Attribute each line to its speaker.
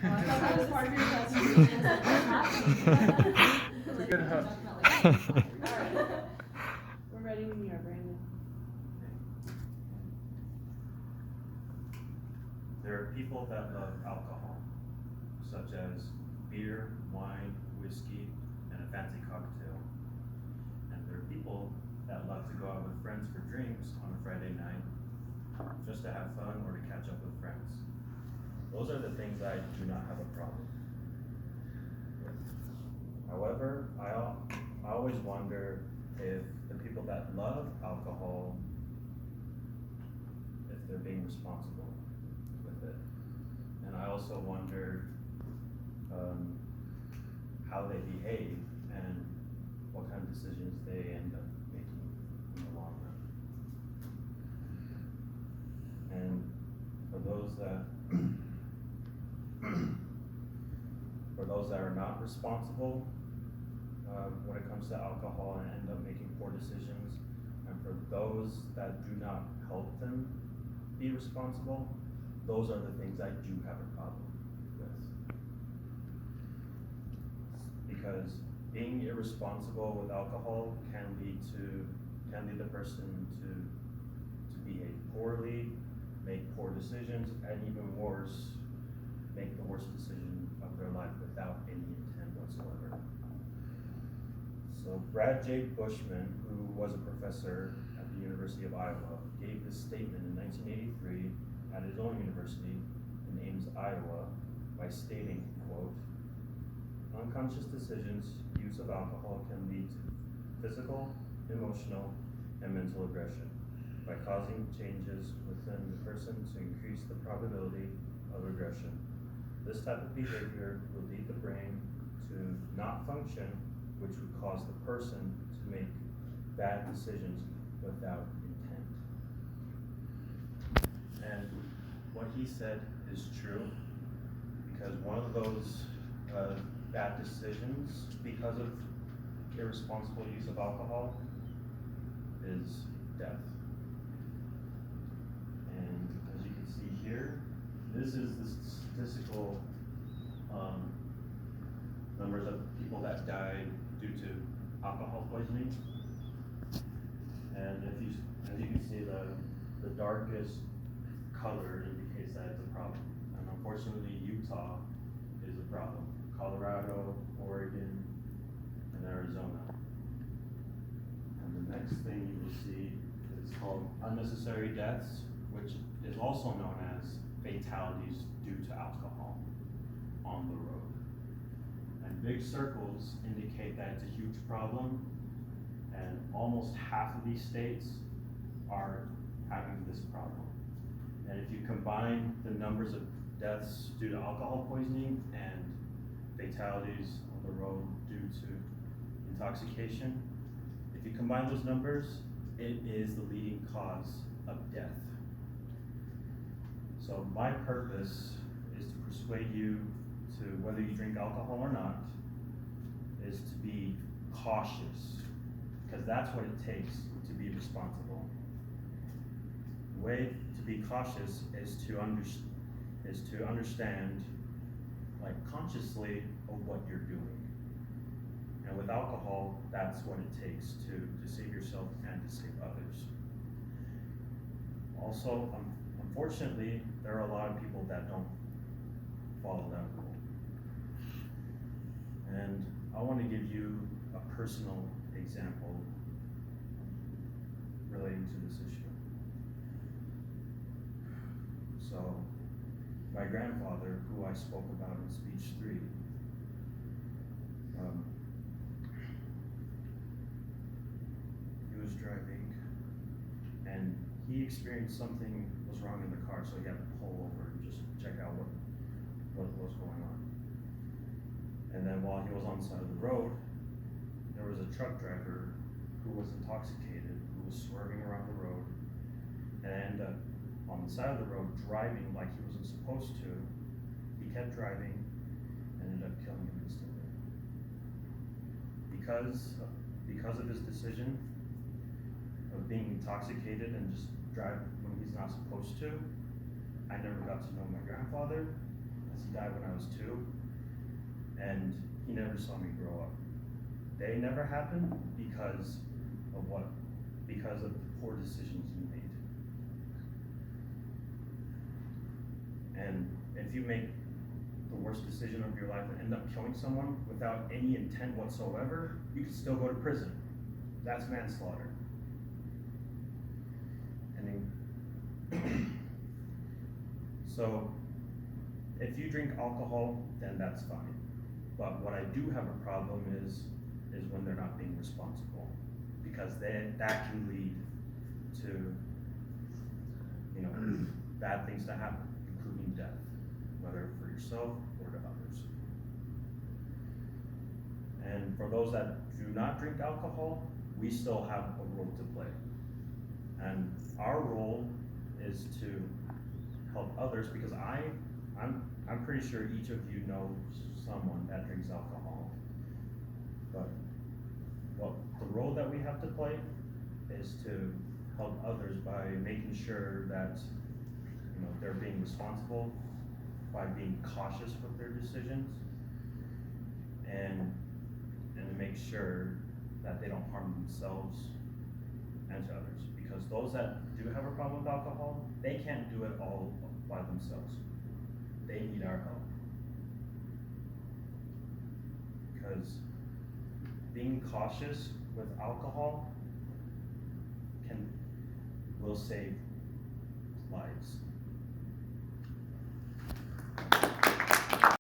Speaker 1: I thought that was part of your presentation.
Speaker 2: It's a good hook.
Speaker 1: Alright. We're ready when you are, Brandon.
Speaker 3: There are people that love alcohol, such as beer, wine, whiskey, and a fancy cocktail. And there are people that love to go out with friends for drinks on a Friday night, just to have fun or to catch up with friends. Those are the things I do not have a problem with. However, I always wonder if the people that love alcohol, if they're being responsible with it. And I also wonder how they behave and what kind of decisions they end up making in the long run. And for those that are not responsible when it comes to alcohol and end up making poor decisions, and for those that do not help them be responsible, those are the things I do have a problem with. Because being irresponsible with alcohol can lead the person to behave poorly, make poor decisions, and even worse, make the worst decision of their life without any intent whatsoever. So Brad J. Bushman, who was a professor at the University of Iowa, gave this statement in 1983 at his own university in Ames, Iowa, by stating, quote, "Unconscious decisions, use of alcohol can lead to physical, emotional, and mental aggression by causing changes within the person to increase the probability of aggression. This type of behavior will lead the brain to not function, which would cause the person to make bad decisions without intent." And what he said is true, because one of those bad decisions because of irresponsible use of alcohol is death. And as you can see here, this is the statistical numbers of people that died due to alcohol poisoning. And as you can see, the darkest color indicates that it's a problem. And unfortunately, Utah is a problem. Colorado, Oregon, and Arizona. And the next thing you will see is called unnecessary deaths, which is also known as fatalities due to alcohol on the road. And big circles indicate that it's a huge problem, and almost half of these states are having this problem. And if you combine the numbers of deaths due to alcohol poisoning and fatalities on the road due to intoxication, if you combine those numbers, it is the leading cause of death. So my purpose is to persuade you to, whether you drink alcohol or not, is to be cautious, because that's what it takes to be responsible. The way to be cautious is to understand, like, consciously of what you're doing. And with alcohol, that's what it takes to save yourself and to save others. Also, unfortunately, there are a lot of people that don't follow that rule. And I want to give you a personal example relating to this issue. So, my grandfather, who I spoke about in speech 3, he was driving, and he experienced something was wrong in the car, so he had to pull over and just check out what was going on. And then while he was on the side of the road, there was a truck driver who was intoxicated, who was swerving around the road, and ended up on the side of the road driving like he wasn't supposed to. He kept driving and ended up killing him instantly. Because of his decision of being intoxicated and just drive when he's not supposed to, I never got to know my grandfather, He died when I was 2, and he never saw me grow up. They never happened because of what? Because of the poor decisions he made. And if you make the worst decision of your life and end up killing someone without any intent whatsoever, you can still go to prison. That's manslaughter. And then, so if you drink alcohol, then that's fine. But what I do have a problem is when they're not being responsible, because that can lead to, bad things to happen, including death, whether for yourself or to others. And for those that do not drink alcohol, we still have a role to play. And our role is to help others, because I'm pretty sure each of you knows someone that drinks alcohol. But the role that we have to play is to help others by making sure that they're being responsible, by being cautious with their decisions, and to make sure that they don't harm themselves and to others. Because those that do have a problem with alcohol, they can't do it all by themselves. They need our help. Because being cautious with alcohol will save lives.